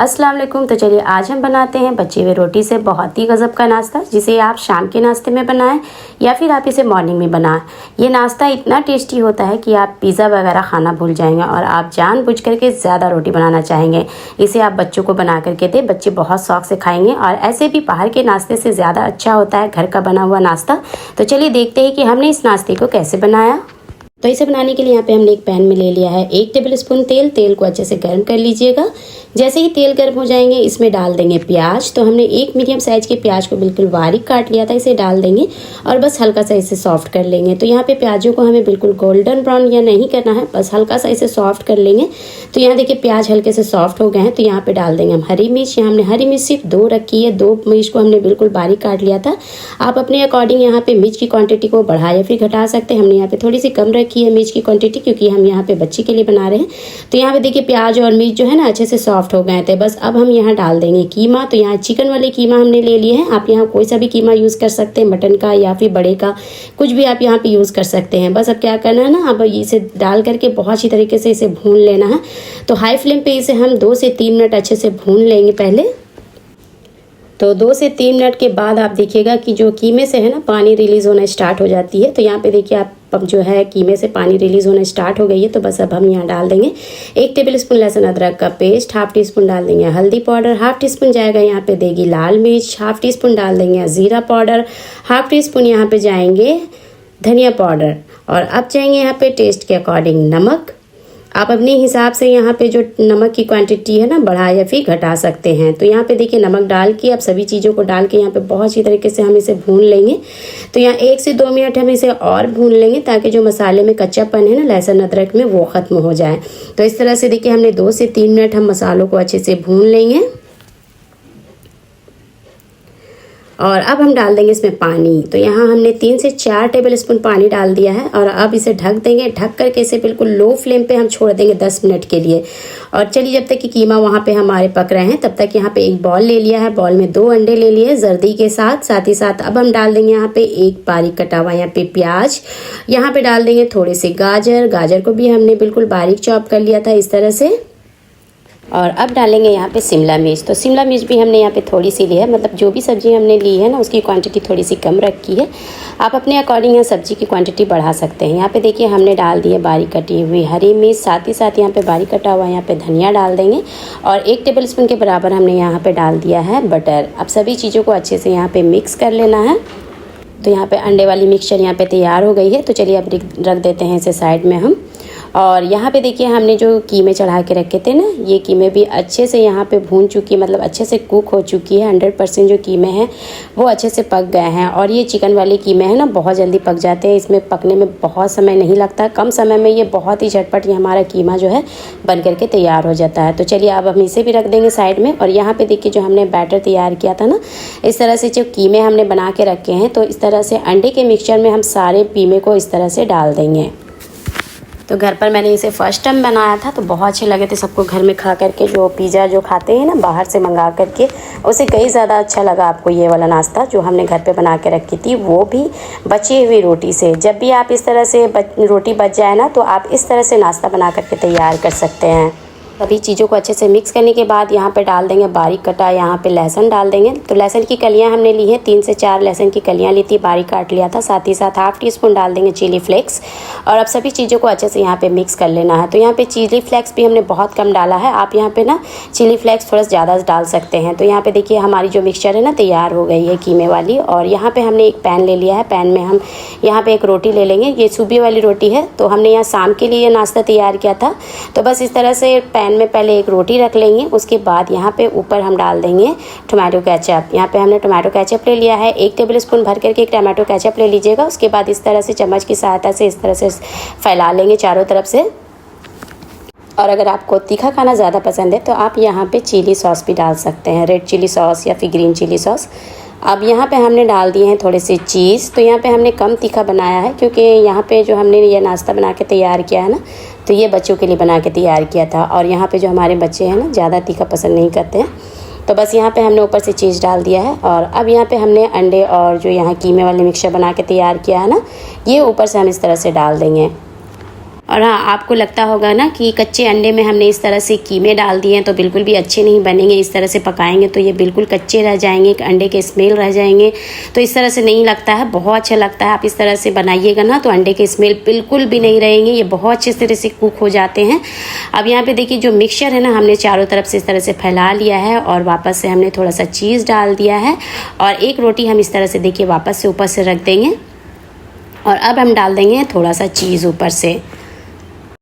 अस्सलाम वालेकुम। तो चलिए आज हम बनाते हैं बची हुई रोटी से बहुत ही गज़ब का नाश्ता, जिसे आप शाम के नाश्ते में बनाएं या फिर आप इसे मॉर्निंग में बनाएं। ये नाश्ता इतना टेस्टी होता है कि आप पिज़्ज़ा वगैरह खाना भूल जाएंगे और आप जानबूझ करके ज़्यादा रोटी बनाना चाहेंगे। इसे आप बच्चों को बना करके दें, बच्चे बहुत शौक से खाएंगे और ऐसे भी बाहर के नाश्ते से ज़्यादा अच्छा होता है घर का बना हुआ नाश्ता। तो चलिए देखते हैं कि हमने इस नाश्ते को कैसे बनाया। तो इसे बनाने के लिए यहाँ पे हमने एक पैन में ले लिया है 1 टेबलस्पून तेल। तेल को अच्छे से गर्म कर लीजिएगा। जैसे ही तेल गर्म हो जाएंगे इसमें डाल देंगे प्याज। तो हमने एक मीडियम साइज के प्याज को बिल्कुल बारीक काट लिया था, इसे डाल देंगे और बस हल्का सा इसे सॉफ्ट कर लेंगे। तो यहाँ पे प्याजों को हमें बिल्कुल गोल्डन ब्राउन या नहीं करना है, बस हल्का सा इसे सॉफ्ट कर लेंगे। तो यहाँ देखिए प्याज हल्के से सॉफ्ट हो गए हैं। तो यहाँ पे डाल देंगे हम हरी मिर्च। यहाँ हमने हरी मिर्च सिर्फ 2 रखी है, 2 मिर्च को हमने बिल्कुल बारीक काट लिया था। आप अपने अकॉर्डिंग यहाँ पे मिर्च की क्वांटिटी को बढ़ा या फिर घटा सकते हैं। हमने यहाँ पे थोड़ी सी कम रखी है मिर्च की क्वांटिटी, क्योंकि हम यहाँ पे बच्चे के लिए बना रहे हैं। तो यहाँ पे देखिए प्याज और मिर्च जो है ना अच्छे से सॉफ्ट हो गए थे। बस अब हम यहाँ डाल देंगे कीमा। तो यहाँ चिकन वाले कीमा हमने ले लिए हैं। आप यहाँ कोई सा भी कीमा यूज़ कर सकते हैं, मटन का या फिर बड़े का, कुछ भी आप यहाँ पे यूज़ कर सकते हैं। बस अब क्या करना है ना, अब इसे डाल करके बहुत अच्छी तरीके से इसे भून लेना है। तो हाई फ्लेम पे इसे हम 2 से 3 मिनट अच्छे से भून लेंगे पहले। तो 2 से 3 मिनट के बाद आप देखिएगा कि जो कीमे से है ना पानी रिलीज़ होना स्टार्ट हो जाती है। तो यहाँ पे देखिए आप अब जो है कीमे से पानी रिलीज़ होना स्टार्ट हो गई है। तो बस अब हम यहाँ डाल देंगे 1 टेबलस्पून लहसुन अदरक का पेस्ट, ½ टीस्पून डाल देंगे हल्दी पाउडर, ½ टीस्पून जाएगा यहाँ पे देगी लाल मिर्च, ½ टीस्पून डाल देंगे ज़ीरा पाउडर, ½ टीस्पून यहाँ पे जाएंगे धनिया पाउडर और अब जाएंगे यहाँ पे टेस्ट के अकॉर्डिंग नमक। आप अपने हिसाब से यहाँ पे जो नमक की क्वांटिटी है ना बढ़ा या फिर घटा सकते हैं। तो यहाँ पे देखिए नमक डाल के अब सभी चीज़ों को डाल के यहाँ पे बहुत अच्छी तरीके से हम इसे भून लेंगे। तो यहाँ 1 से 2 मिनट हम इसे और भून लेंगे ताकि जो मसाले में कच्चापन है ना लहसुन अदरक में वो ख़त्म हो जाए। तो इस तरह से देखिए हमने 2 से 3 मिनट हम मसालों को अच्छे से भून लेंगे और अब हम डाल देंगे इसमें पानी। तो यहाँ हमने 3 से 4 टेबलस्पून पानी डाल दिया है और अब इसे ढक देंगे। ढक करके इसे बिल्कुल लो फ्लेम पे हम छोड़ देंगे 10 मिनट के लिए। और चलिए जब तक कि कीमा वहाँ पे हमारे पक रहे हैं तब तक यहाँ पे एक बॉल ले लिया है, बॉल में 2 अंडे ले लिए जर्दी के साथ ही साथ अब हम डाल देंगे यहाँ पे एक बारीक कटा हुआ यहाँ पे प्याज। यहाँ पे डाल देंगे थोड़े से गाजर को भी हमने बिल्कुल बारीक चॉप कर लिया था इस तरह से। और अब डालेंगे यहाँ पे शिमला मिर्च। तो शिमला मिर्च भी हमने यहाँ पे थोड़ी सी ली है, मतलब जो भी सब्ज़ी हमने ली है ना उसकी क्वांटिटी थोड़ी सी कम रखी है। आप अपने अकॉर्डिंग यहाँ सब्ज़ी की क्वांटिटी बढ़ा सकते हैं। यहाँ पे देखिए हमने डाल दी है बारीक कटी हुई हरी मिर्च, साथ यहाँ पे बारीक कटा हुआ यहाँ पे धनिया डाल देंगे और 1 टेबलस्पून के बराबर हमने यहाँ पर डाल दिया है बटर। अब सभी चीज़ों को अच्छे से यहाँ पर मिक्स कर लेना है। तो यहाँ पे अंडे वाली मिक्सचर यहाँ पे तैयार हो गई है। तो चलिए अब रख देते हैं इसे साइड में हम। और यहाँ पे देखिए हमने जो कीमे चढ़ा के रखे थे ना, ये कीमे भी अच्छे से यहाँ पे भून चुकी है, मतलब अच्छे से कुक हो चुकी है। 100% जो कीमे हैं वो अच्छे से पक गए हैं। और ये चिकन वाले कीमे हैं ना बहुत जल्दी पक जाते हैं, इसमें पकने में बहुत समय नहीं लगता, कम समय में ये बहुत ही झटपट ये हमारा कीमा जो है बन करके तैयार हो जाता है। तो चलिए अब हम इसे भी रख देंगे साइड में। और यहाँ पर देखिए जो हमने बैटर तैयार किया था ना, इस तरह से जो कीमे हमने बना के रखे हैं तो इस तरह से अंडे के मिक्सचर में हम सारे कीमे को इस तरह से डाल देंगे। तो घर पर मैंने इसे फर्स्ट टाइम बनाया था तो बहुत अच्छे लगे थे सबको घर में खा करके। जो पिज़्ज़ा जो खाते हैं ना बाहर से मंगा करके, उसे कई ज़्यादा अच्छा लगा आपको ये वाला नाश्ता जो हमने घर पे बना के रखी थी, वो भी बची हुई रोटी से। जब भी आप इस तरह से रोटी बच जाए ना तो आप इस तरह से नाश्ता बना करके तैयार कर सकते हैं। सभी चीज़ों को अच्छे से मिक्स करने के बाद यहाँ पे डाल देंगे बारीक कटा यहाँ पे लहसुन डाल देंगे। तो लहसुन की कलियाँ हमने ली हैं, 3 से 4 लहसुन की कलियाँ ली थी, बारीक काट लिया था। साथ ही साथ ½ टीस्पून डाल देंगे चिली फ्लेक्स। और अब सभी चीज़ों को अच्छे से यहाँ पे मिक्स कर लेना है। तो यहाँ पे चिली फ्लेक्स भी हमने बहुत कम डाला है, आप यहाँ पे ना चिली फ्लेक्स थोड़ा ज़्यादा डाल सकते हैं। तो यहाँ पे देखिए हमारी जो मिक्सचर है ना तैयार हो गई है कीमे वाली। और यहाँ पे हमने एक पैन ले लिया है, पैन में हम यहाँ पे एक रोटी ले लेंगे। ये सुबह वाली रोटी है, तो हमने यहाँ शाम के लिए नाश्ता तैयार किया था। तो बस इस तरह से पैन में पहले एक रोटी रख लेंगे, उसके बाद यहाँ पे ऊपर हम डाल देंगे टोमेटो केचप। यहाँ पे हमने टोमेटो केचप ले लिया है, 1 टेबलस्पून भर करके एक टोमेटो केचप ले लीजिएगा। उसके बाद इस तरह से चम्मच की सहायता से इस तरह से फैला लेंगे चारों तरफ से। और अगर आपको तीखा खाना ज़्यादा पसंद है तो आप यहाँ पे चिली सॉस भी डाल सकते हैं, रेड चिली सॉस या फिर ग्रीन चिली सॉस। अब यहाँ पे हमने डाल दिए हैं थोड़े से चीज़। तो यहाँ पे हमने कम तीखा बनाया है क्योंकि यहाँ पे जो हमने ये नाश्ता बना के तैयार किया है ना, तो ये बच्चों के लिए बना के तैयार किया था। और यहाँ पे जो हमारे बच्चे हैं ना ज़्यादा तीखा पसंद नहीं करते हैं, तो बस यहाँ पे हमने ऊपर से चीज़ डाल दिया है। और अब यहाँ पे हमने अंडे और जो यहाँ कीमे वाले मिक्सचर बना के तैयार किया है ना, ये ऊपर से हम इस तरह से डाल देंगे। और हाँ, आपको लगता होगा ना कि कच्चे अंडे में हमने इस तरह से कीमे डाल दिए हैं तो बिल्कुल भी अच्छे नहीं बनेंगे। इस तरह से पकाएंगे तो ये बिल्कुल कच्चे रह जाएंगे, अंडे के स्मेल रह जाएंगे। तो इस तरह से नहीं लगता है, बहुत अच्छा लगता है। आप इस तरह से बनाइएगा ना तो अंडे के स्मेल बिल्कुल भी नहीं रहेंगे, ये बहुत अच्छे तरह से कुक हो जाते हैं। अब यहाँ पे देखिए जो मिक्सचर है ना, हमने चारों तरफ से इस तरह से फैला लिया है और वापस से हमने थोड़ा सा चीज़ डाल दिया है और एक रोटी हम इस तरह से देखिए वापस से ऊपर से रख देंगे और अब हम डाल देंगे थोड़ा सा चीज़ ऊपर से।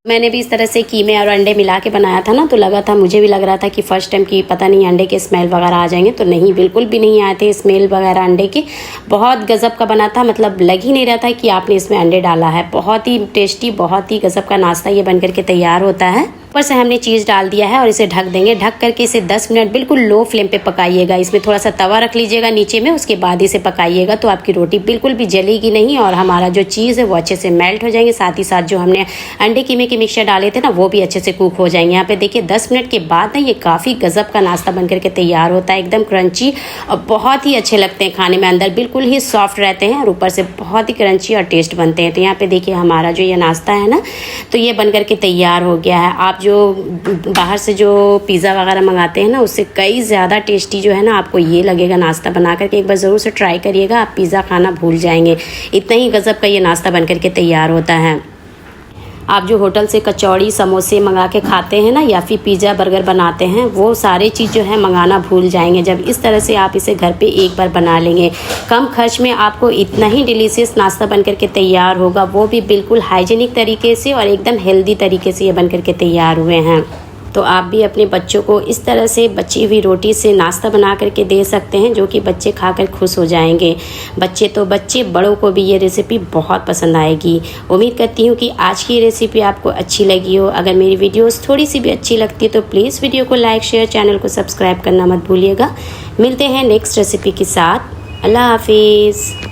मैंने भी इस तरह से कीमे और अंडे मिला के बनाया था ना, तो लगा था, मुझे भी लग रहा था कि फ़र्स्ट टाइम कि पता नहीं अंडे के स्मेल वगैरह आ जाएंगे, तो नहीं, बिल्कुल भी नहीं आए थे स्मेल वगैरह अंडे के। बहुत गज़ब का बना था, मतलब लग ही नहीं रहा था कि आपने इसमें अंडे डाला है। बहुत ही टेस्टी, बहुत ही गज़ब का नाश्ता ये बन करके तैयार होता है। ऊपर से हमने चीज़ डाल दिया है और इसे ढक देंगे। ढक करके इसे 10 मिनट बिल्कुल लो फ्लेम पे पकाइएगा। इसमें थोड़ा सा तवा रख लीजिएगा नीचे में, उसके बाद इसे पकाइएगा तो आपकी रोटी बिल्कुल भी जलेगी नहीं और हमारा जो चीज़ है वो अच्छे से मेल्ट हो जाएंगे। साथ ही साथ जो हमने अंडे कीमे के मिक्सचर डाले थे ना, वो भी अच्छे से कुक हो जाएंगे। यहाँ पे देखिए 10 मिनट के बाद ना ये काफ़ी गज़ब का नाश्ता बन करके तैयार होता है। एकदम क्रंची और बहुत ही अच्छे लगते हैं खाने में, अंदर बिल्कुल ही सॉफ्ट रहते हैं और ऊपर से बहुत ही क्रंची और टेस्ट बनते हैं। तो यहाँ पे देखिए हमारा जो ये नाश्ता है ना, तो ये बन करके तैयार हो गया है। आप जो बाहर से जो पिज़्ज़ा वगैरह मंगाते हैं ना, उससे कई ज़्यादा टेस्टी जो है ना आपको ये लगेगा नाश्ता बना करके। एक बार ज़रूर से ट्राई करिएगा, आप पिज़्ज़ा खाना भूल जाएंगे। इतना ही गज़ब का ये नाश्ता बन करके तैयार होता है। आप जो होटल से कचौड़ी समोसे मंगा के खाते हैं ना, या फिर पिज़्ज़ा बर्गर बनाते हैं, वो सारे चीज़ जो है मंगाना भूल जाएंगे जब इस तरह से आप इसे घर पे एक बार बना लेंगे। कम खर्च में आपको इतना ही डिलीशियस नाश्ता बन करके तैयार होगा, वो भी बिल्कुल हाइजीनिक तरीके से और एकदम हेल्दी तरीके से ये बन करके तैयार हुए हैं। तो आप भी अपने बच्चों को इस तरह से बची हुई रोटी से नाश्ता बना करके दे सकते हैं, जो कि बच्चे खाकर खुश हो जाएंगे। बच्चे तो बच्चे, बड़ों को भी ये रेसिपी बहुत पसंद आएगी। उम्मीद करती हूँ कि आज की रेसिपी आपको अच्छी लगी हो। अगर मेरी वीडियोस थोड़ी सी भी अच्छी लगती है तो प्लीज़ वीडियो को लाइक, शेयर, चैनल को सब्सक्राइब करना मत भूलिएगा। मिलते हैं नेक्स्ट रेसिपी के साथ। अल्लाह हाफिज़।